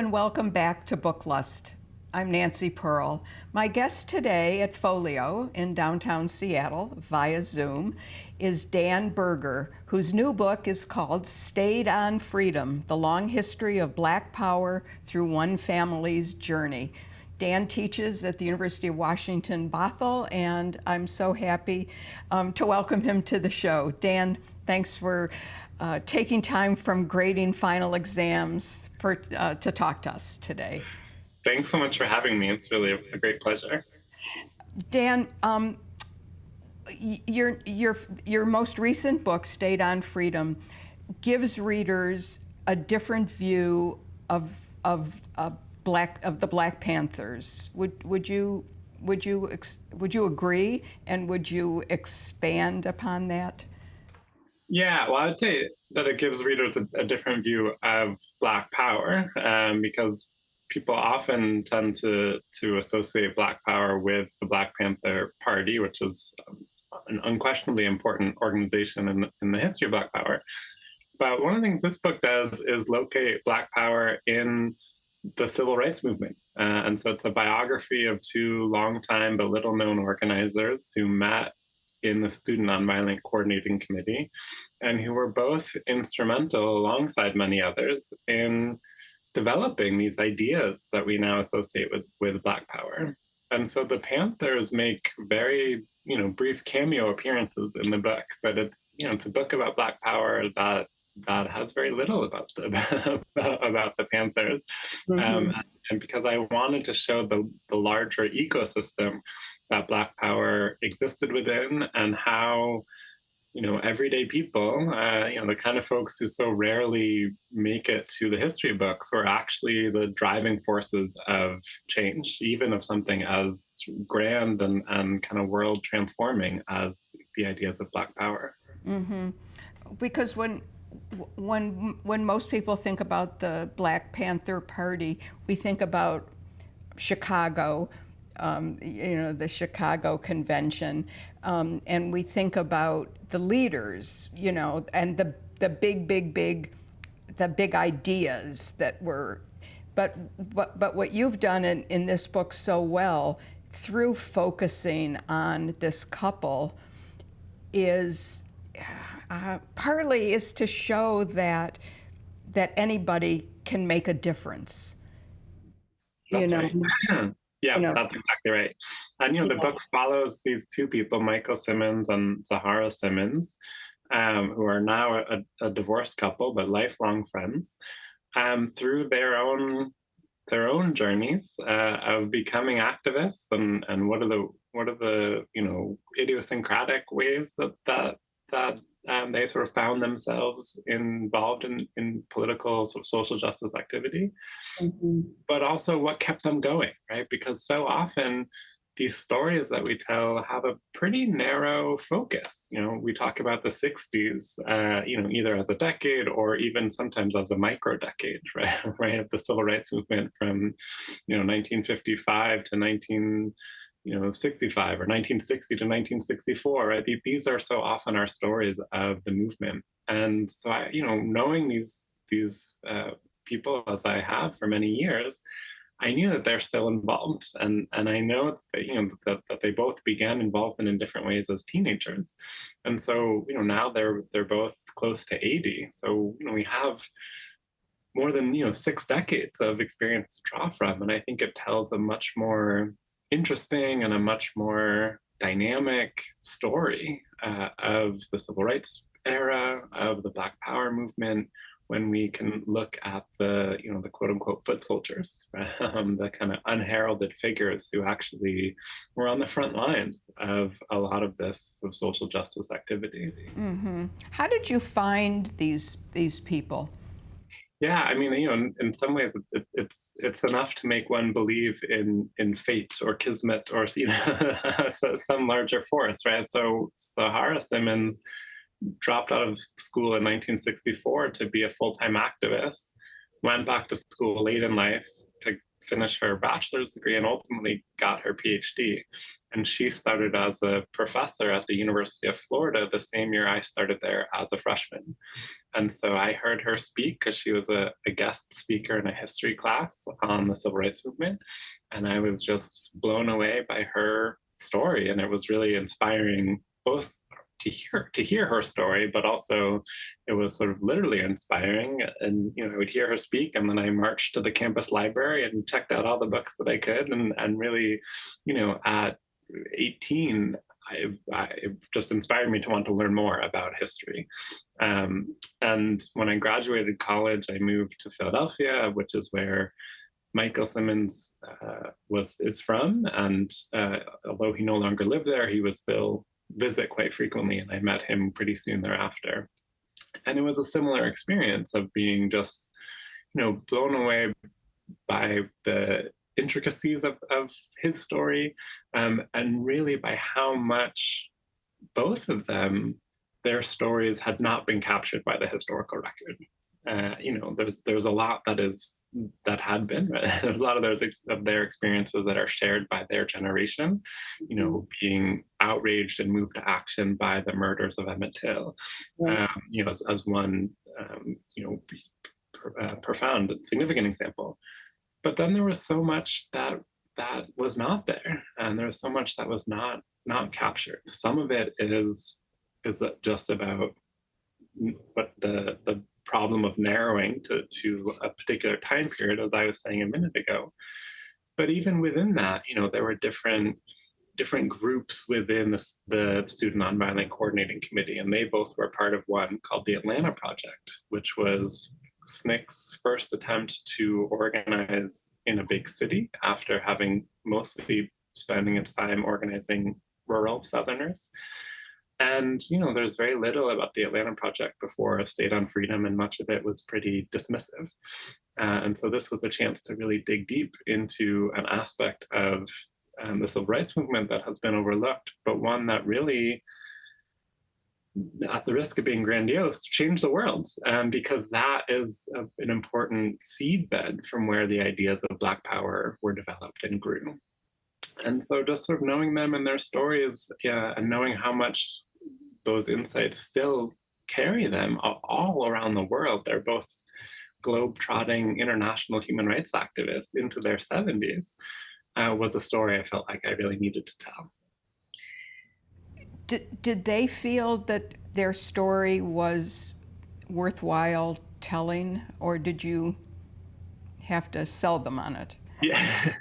and welcome back to Booklust. I'm Nancy Pearl. My guest today at Folio in downtown Seattle via Zoom is Dan Berger, whose new book is called Stayed on Freedom: The Long History of Black Power Through One Family's Journey. Dan teaches at the University of Washington, Bothell, and I'm so happy to welcome him to the show. Dan, thanks for taking time from grading final exams to talk to us today. Thanks so much for having me. It's really a great pleasure. Dan, your most recent book, Stayed on Freedom, gives readers a different view of the Black Panthers. Would you agree, and would you expand upon that? Yeah, well, I would say that it gives readers a different view of Black power, because people often tend to associate Black power with the Black Panther Party, which is an unquestionably important organization in the history of Black power. But one of the things this book does is locate Black power in the civil rights movement. And so it's a biography of two longtime but little-known organizers who met in the Student Nonviolent Coordinating Committee, and who were both instrumental, alongside many others, in developing these ideas that we now associate with Black power. And so the Panthers make very, brief cameo appearances in the book, but it's a book about Black power that has very little about the Panthers. Mm-hmm. And because I wanted to show the larger ecosystem that Black power existed within, and how, everyday people, the kind of folks who so rarely make it to the history books, were actually the driving forces of change, even of something as grand and kind of world transforming as the ideas of Black power. Mm-hmm. Because when most people think about the Black Panther Party, we think about Chicago, the Chicago Convention, and we think about the leaders, and the big ideas that were. But what you've done in this book so well, through focusing on this couple, is partly is to show that anybody can make a difference. That's right. Yeah, that's exactly right. And the book follows these two people, Michael Simmons and Zahara Simmons, who are now a divorced couple but lifelong friends, through their own journeys of becoming activists, and what are the idiosyncratic ways that they sort of found themselves involved in political, sort of social justice activity, mm-hmm. But also what kept them going, right? Because so often these stories that we tell have a pretty narrow focus. We talk about the 60s, either as a decade or even sometimes as a micro decade, right? Right, the civil rights movement from 1955 to 1965 or 1960 to 1964, right? These are so often our stories of the movement. And so knowing these people as I have for many years, I knew that they're still involved, and I know that that they both began involvement in different ways as teenagers, and so now they're both close to 80. So we have more than 6 decades of experience to draw from, and I think it tells a much more interesting and a much more dynamic story of the civil rights era, of the Black Power movement, when we can look at the quote unquote foot soldiers, the kind of unheralded figures who actually were on the front lines of a lot of this of social justice activity. Mm-hmm. How did you find these people? Yeah, I mean, in some ways, it's enough to make one believe in fate or kismet or some larger force, right? So Zahara Simmons dropped out of school in 1964 to be a full-time activist, went back to school late in life to finish her bachelor's degree and ultimately got her PhD. And she started as a professor at the University of Florida the same year I started there as a freshman. And so I heard her speak because she was a guest speaker in a history class on the civil rights movement. And I was just blown away by her story. And it was really inspiring, both to hear her story, but also it was sort of literally inspiring. And I would hear her speak, and then I marched to the campus library and checked out all the books that I could, and really, at 18, it just inspired me to want to learn more about history. And when I graduated college, I moved to Philadelphia, which is where Michael Simmons is from. And although he no longer lived there, he would still visit quite frequently, and I met him pretty soon thereafter. And it was a similar experience of being just, blown away by the intricacies of his story, and really by how much both of them, their stories had not been captured by the historical record. There's a lot that had been a lot of their experiences that are shared by their generation, being outraged and moved to action by the murders of Emmett Till, as one profound and significant example. But then there was so much that was not there, and there was so much that was not captured. Some of it is just about what the problem of narrowing to a particular time period, as I was saying a minute ago. But even within that, there were different groups within the Student Nonviolent Coordinating Committee, and they both were part of one called the Atlanta Project, which was SNCC's first attempt to organize in a big city after having mostly spending its time organizing rural Southerners. And, there's very little about the Atlanta Project before A State on Freedom, and much of it was pretty dismissive. And so this was a chance to really dig deep into an aspect of the civil rights movement that has been overlooked, but one that really, at the risk of being grandiose, changed the world, because that is an important seedbed from where the ideas of Black Power were developed and grew. And so just sort of knowing them and their stories, and knowing how much those insights still carry them all around the world. They're both globe-trotting international human rights activists into their 70s, was a story I felt like I really needed to tell. Did they feel that their story was worthwhile telling, or did you have to sell them on it? Yeah.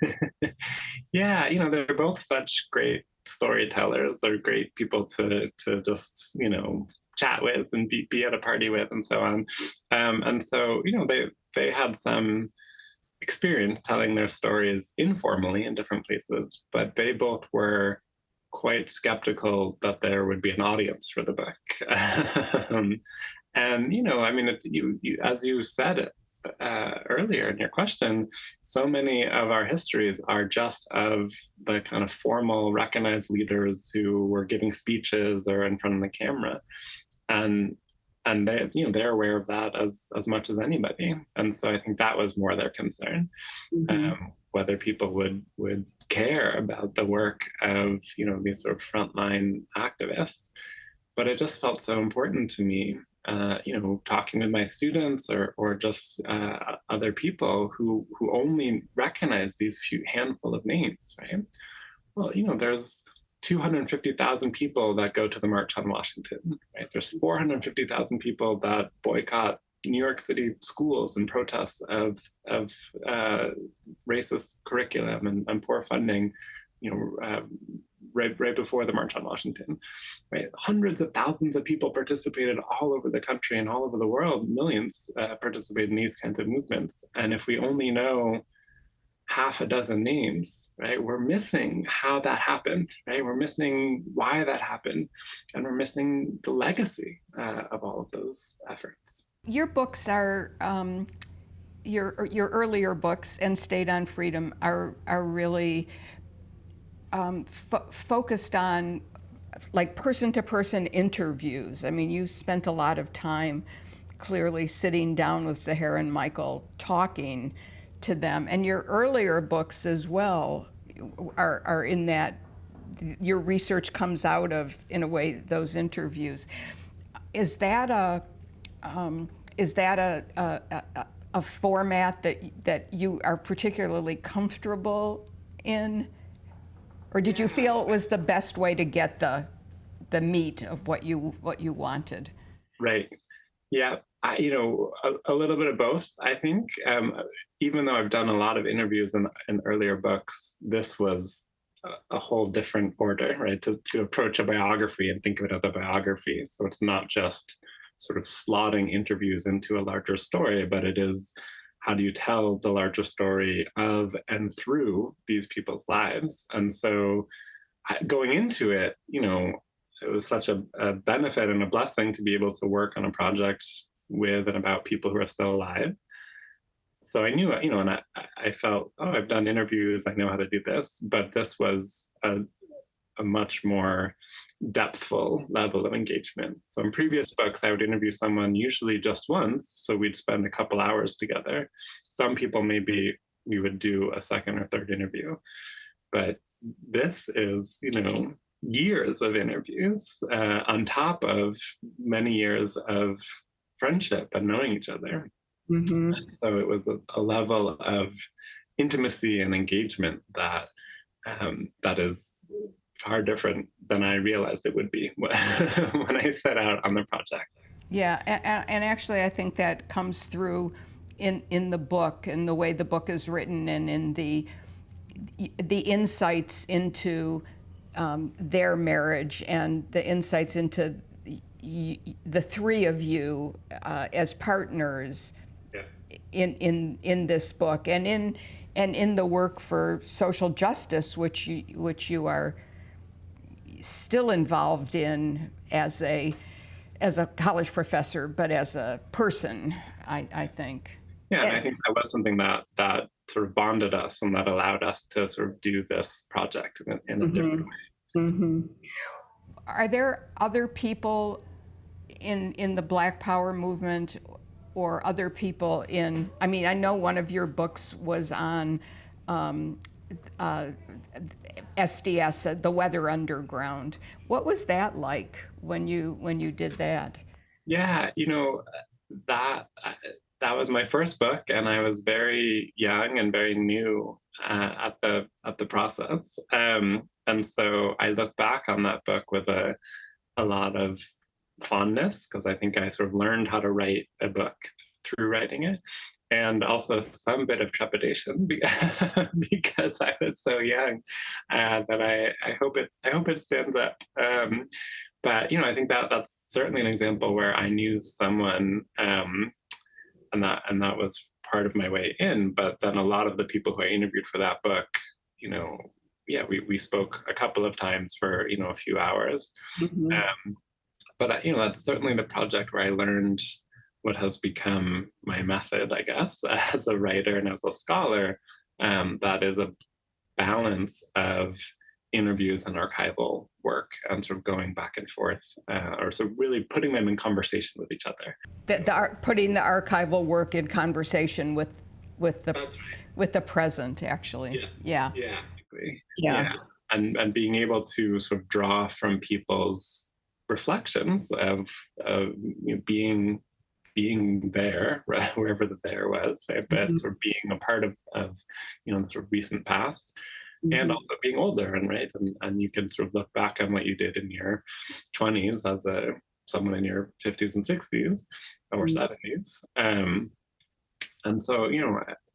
Yeah, they're both such great storytellers. They're great people to just, chat with and be at a party with and so on. And so, they had some experience telling their stories informally in different places, but they both were quite skeptical that there would be an audience for the book. And, as you said earlier in your question, so many of our histories are just of the kind of formal, recognized leaders who were giving speeches or in front of the camera, and they, they're aware of that as much as anybody. And so I think that was more their concern, whether people would care about the work of these sort of frontline activists. But it just felt so important to me, talking with my students or just other people who only recognize these few handful of names, right? Well, there's 250,000 people that go to the March on Washington, right? There's 450,000 people that boycott New York City schools in protests of racist curriculum and poor funding, right before the March on Washington, right? Hundreds of thousands of people participated all over the country and all over the world. Millions participated in these kinds of movements. And if we only know half a dozen names, right, we're missing how that happened, right? We're missing why that happened, and we're missing the legacy of all of those efforts. Your books are, your earlier books and State on Freedom are really focused on like person-to-person interviews. I mean, you spent a lot of time clearly sitting down with Zahara and Michael talking to them. And your earlier books as well are in that, your research comes out of, in a way, those interviews. Is that a a format that you are particularly comfortable in, or did you feel it was the best way to get the meat of what you wanted? Right. Yeah. A little bit of both, I think. Even though I've done a lot of interviews in earlier books, this was a whole different order, right? To approach a biography and think of it as a biography. So it's not just sort of slotting interviews into a larger story, but it is, how do you tell the larger story of and through these people's lives? And so going into it, it was such a benefit and a blessing to be able to work on a project with and about people who are still alive. So I knew, and I felt, oh, I've done interviews, I know how to do this, but this was a much more depthful level of engagement. So in previous books, I would interview someone usually just once, so we'd spend a couple hours together. Some people, maybe we would do a second or third interview, but this is, years of interviews on top of many years of friendship and knowing each other. Mm-hmm. And so it was a level of intimacy and engagement that is far different than I realized it would be when I set out on the project. Yeah, and actually, I think that comes through in the book, and the way the book is written, and in the insights into their marriage, and the insights into the three of you as partners. Yeah. In this book, and in the work for social justice, which you are still involved in as a college professor, but as a person, I think. Yeah, and I think that was something that sort of bonded us and that allowed us to sort of do this project in a different way. Mm-hmm. Are there other people in the Black Power movement, or other people I mean, I know one of your books was on SDS, the Weather Underground. What was that like when you did that? Yeah, that that was my first book, and I was very young and very new at the process. And so I look back on that book with a lot of fondness, because I think I sort of learned how to write a book through writing it, and also some bit of trepidation because I was so young. That I hope it stands up. But I think that's certainly an example where I knew someone, and that was part of my way in. But then a lot of the people who I interviewed for that book, yeah, we spoke a couple of times for a few hours. Mm-hmm. But that's certainly the project where I learned what has become my method, I guess, as a writer and as a scholar. That is a balance of interviews and archival work, and sort of going back and forth, or sort of really putting them in conversation with each other. Putting the archival work in conversation with the That's right. with the present, actually. Yes. Yeah. Yeah. Exactly. Yeah. And being able to sort of draw from people's reflections of being there, right, wherever the there was, right? But mm-hmm. sort of being a part of the sort of recent past. Mm-hmm. And also being older, and you can sort of look back on what you did in your 20s as someone in your 50s and 60s or mm-hmm. 70s. And so,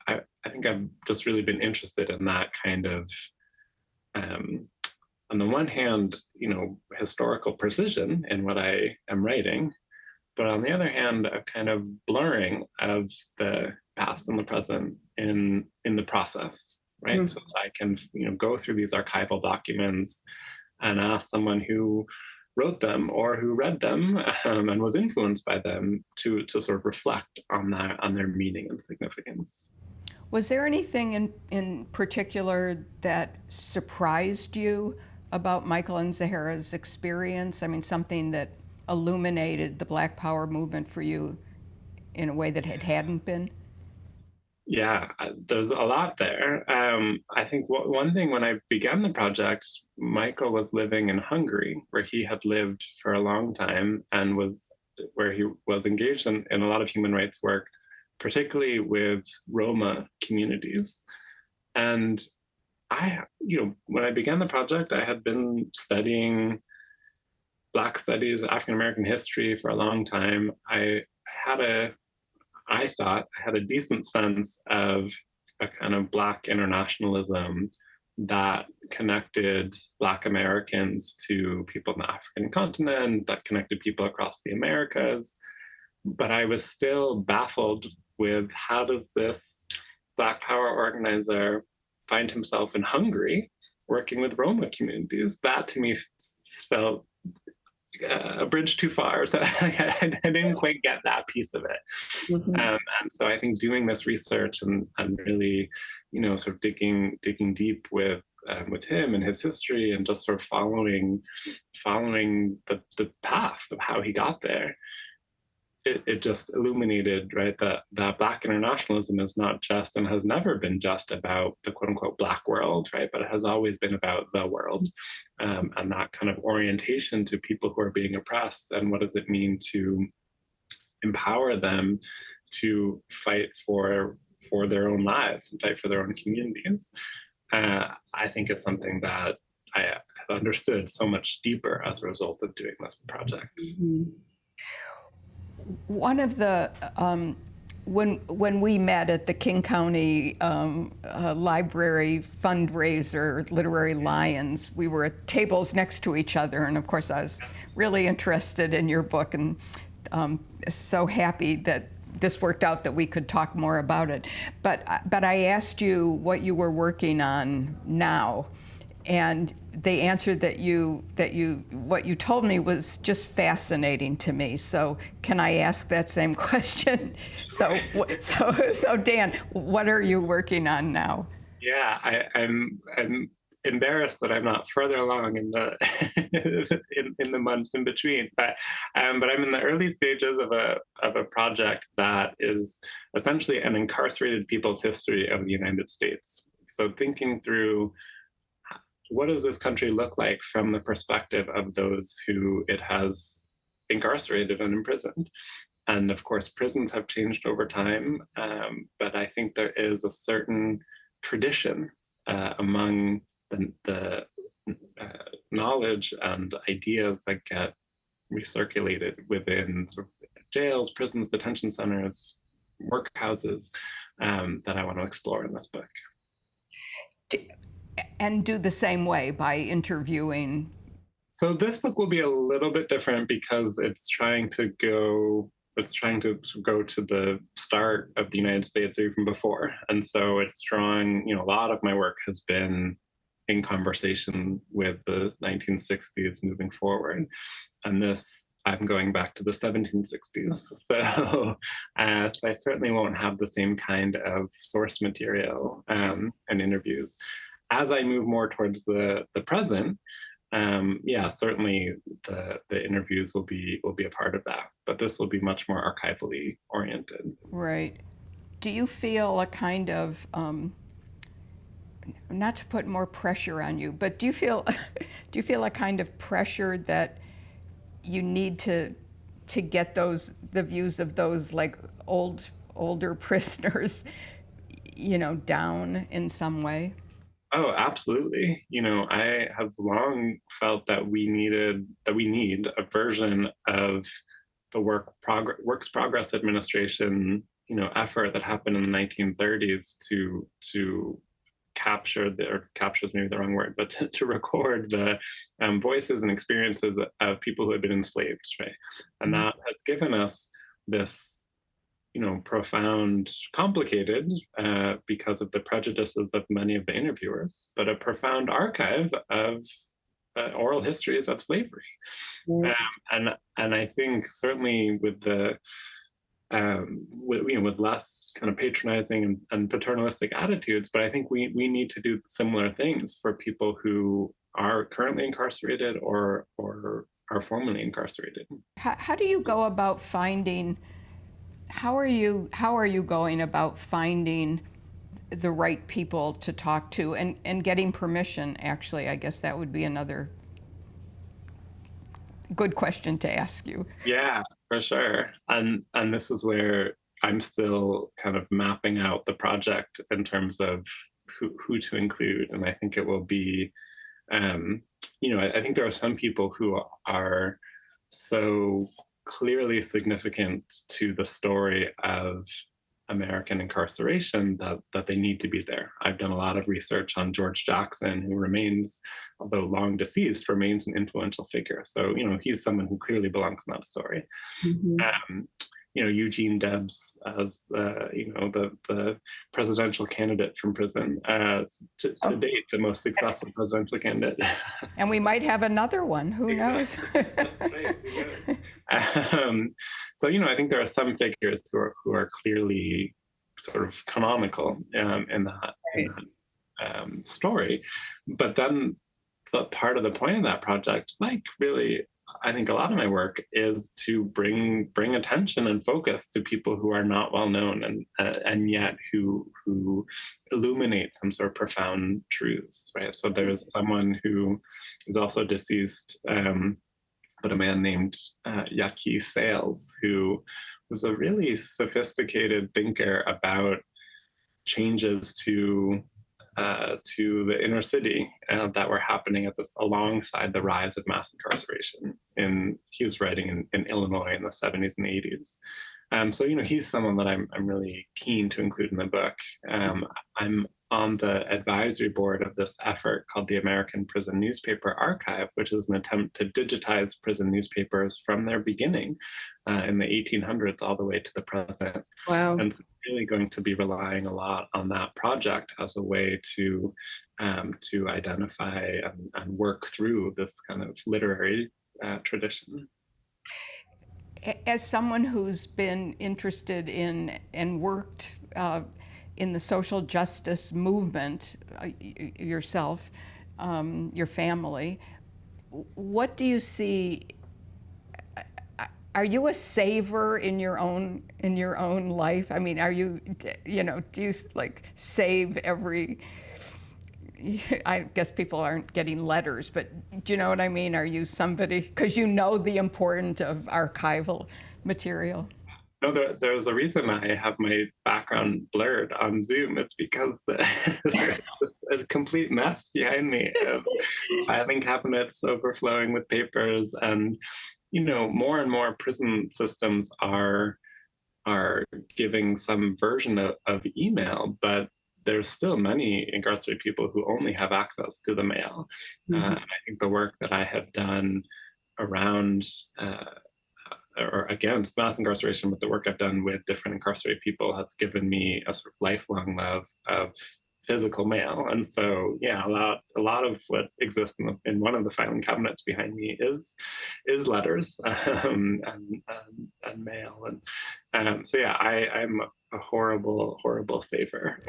I think I've just really been interested in that kind of, on the one hand, historical precision in what I am writing, but on the other hand, a kind of blurring of the past and the present in the process. Right. Mm-hmm. So I can, go through these archival documents and ask someone who wrote them or who read them and was influenced by them to sort of reflect on their meaning and significance. Was there anything in particular that surprised you about Michael and Zahara's experience? I mean, something that illuminated the Black Power movement for you in a way that it hadn't been? Yeah, there's a lot there. I think one thing when I began the project, Michael was living in Hungary, where he had lived for a long time and was where he was engaged in a lot of human rights work, particularly with Roma communities. And when I began the project, I had been studying Black studies, African American history for a long time. had a I thought I had a decent sense of a kind of Black internationalism that connected Black Americans to people in the African continent, that connected people across the Americas. But I was still baffled with how does this Black Power organizer find himself in Hungary working with Roma communities? That to me felt a bridge too far. So I didn't quite get that piece of it. And so I think doing this research and really, sort of digging deep with him and his history and just sort of following the path of how he got there, it just illuminated, right, that Black internationalism is not just and has never been just about the quote unquote Black world, right, but it has always been about the world, and that kind of orientation to people who are being oppressed and what does it mean to empower them to fight for their own lives and fight for their own communities. I think it's something that I have understood so much deeper as a result of doing this project. Mm-hmm. One of the when we met at the King County Library fundraiser, Literary Lions, we were at tables next to each other, and of course I was really interested in your book, and so happy that this worked out that we could talk more about it. But I asked you what you were working on now, and the answer that what you told me was just fascinating to me. So can I ask that same question? So Dan, what are you working on now? Yeah, I'm embarrassed that I'm not further along in the in the months in between, but I'm in the early stages of a project that is essentially an incarcerated people's history of the United States. So thinking through what does this country look like from the perspective of those who it has incarcerated and imprisoned. And of course, prisons have changed over time, but I think there is a certain tradition among the knowledge and ideas that get recirculated within sort of jails, prisons, detention centers, workhouses, that I want to explore in this book. And do the same way by interviewing. So this book will be a little bit different because it's trying to go to the start of the United States or even before. And so it's drawing, a lot of my work has been in conversation with the 1960s moving forward. And this, I'm going back to the 1760s. So I certainly won't have the same kind of source material and interviews. As I move more towards the present, certainly the interviews will be a part of that, but this will be much more archivally oriented. Right. Do you feel a kind of not to put more pressure on you, but do you feel a kind of pressure that you need to get the views of those like older prisoners, down in some way? Oh, absolutely. I have long felt that we need a version of the Works Progress Administration, effort that happened in the 1930s to captures maybe the wrong word, but to record the voices and experiences of people who had been enslaved, right? And that has given us this profound, complicated because of the prejudices of many of the interviewers, but a profound archive of oral histories of slavery. And I think certainly with the with less kind of patronizing and paternalistic attitudes, but I think we need to do similar things for people who are currently incarcerated or are formerly incarcerated. How do you go about finding How are you going about finding the right people to talk to and getting permission? Actually, I guess that would be another good question to ask you. Yeah, for sure. And this is where I'm still kind of mapping out the project in terms of who to include. And I think it will be, um, I think there are some people who are so clearly significant to the story of American incarceration that they need to be there. I've done a lot of research on George Jackson, who remains, although long deceased, remains an influential figure. So, he's someone who clearly belongs in that story. Mm-hmm. Um, Eugene Debs as the presidential candidate from prison, to date, the most successful presidential candidate. And we might have another one. Who knows? Right, so I think there are some figures who are clearly sort of canonical in that story, but then the part of the point of that project, like really, I think a lot of my work is to bring attention and focus to people who are not well known and yet who illuminate some sort of profound truths, right? So there's someone who is also deceased, but a man named Yaqui Sales, who was a really sophisticated thinker about changes to the inner city that were happening alongside the rise of mass incarceration. And he was writing in Illinois in the 70s and 80s. So he's someone that I'm really keen to include in the book. I'm on the advisory board of this effort called the American Prison Newspaper Archive, which is an attempt to digitize prison newspapers from their beginning in the 1800s all the way to the present. Wow. And so really going to be relying a lot on that project as a way to identify and work through this kind of literary tradition. As someone who's been interested in and worked in the social justice movement yourself, your family, what do you see? Are you a saver in your own life? I mean, are you, do you like save every? I guess people aren't getting letters, but do you know what I mean? Are you somebody, because you know the importance of archival material? No, there's a reason I have my background blurred on Zoom. It's because there's just a complete mess behind me of filing cabinets overflowing with papers. And, more and more prison systems are giving some version of email, but there's still many incarcerated people who only have access to the mail. Mm-hmm. I think the work that I have done around or against mass incarceration, with the work I've done with different incarcerated people, has given me a sort of lifelong love of physical mail. And so, yeah, a lot of what exists in one of the filing cabinets behind me is letters and mail. And so, yeah, I'm a horrible saver.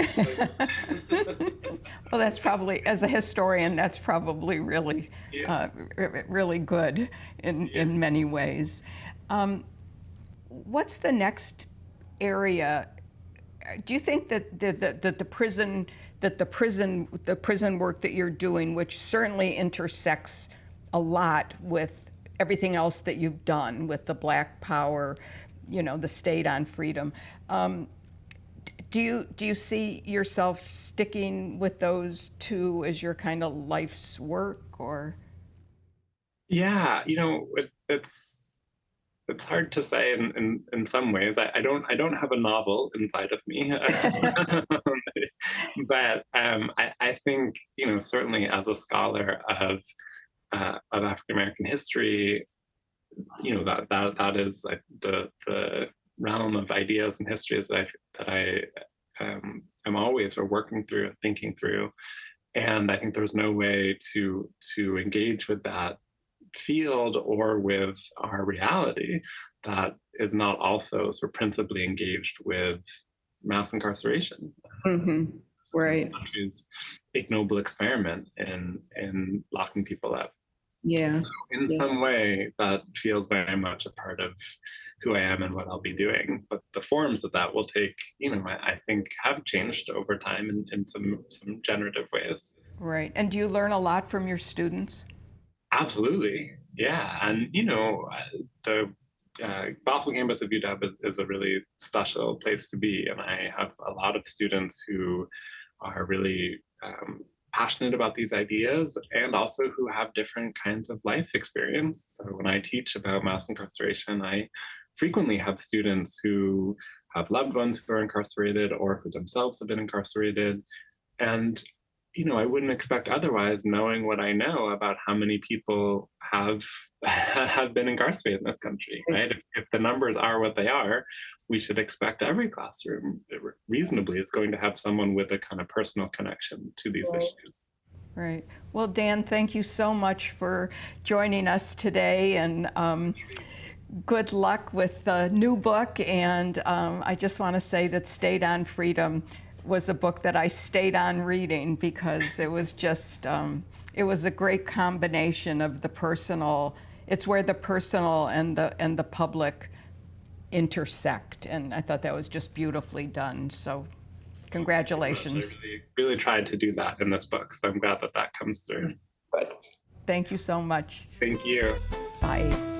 Well, that's probably, as a historian, that's probably really, really good in many ways. What's the next area? Do you think that the prison work that you're doing, which certainly intersects a lot with everything else that you've done with the Black Power, the state on freedom, do you see yourself sticking with those two as your kind of life's work, or? Yeah, it's hard to say in some ways. I don't have a novel inside of me, but I think certainly as a scholar of African American history, that is the realm of ideas and histories that I am always working through, thinking through, and I think there's no way to engage with that field or with our reality that is not also sort of principally engaged with mass incarceration. Mm-hmm. Right. The country's ignoble experiment in locking people up. Yeah. So in some way, that feels very much a part of who I am and what I'll be doing. But the forms of that will take, I think have changed over time in some generative ways. Right. And do you learn a lot from your students? Absolutely. Yeah. And, the Bothell campus of UW is a really special place to be. And I have a lot of students who are really passionate about these ideas and also who have different kinds of life experience. So when I teach about mass incarceration, I frequently have students who have loved ones who are incarcerated or who themselves have been incarcerated. And I wouldn't expect otherwise, knowing what I know about how many people have have been incarcerated in this country, right? If the numbers are what they are, we should expect every classroom reasonably is going to have someone with a kind of personal connection to these issues. Right. Well, Dan, thank you so much for joining us today, and good luck with the new book. And I just want to say that State on Freedom was a book that I stayed on reading because it was just, it was a great combination of the personal, it's where the personal and the public intersect. And I thought that was just beautifully done. So congratulations. I really tried to do that in this book, so I'm glad that comes through. Thank you so much. Thank you. Bye.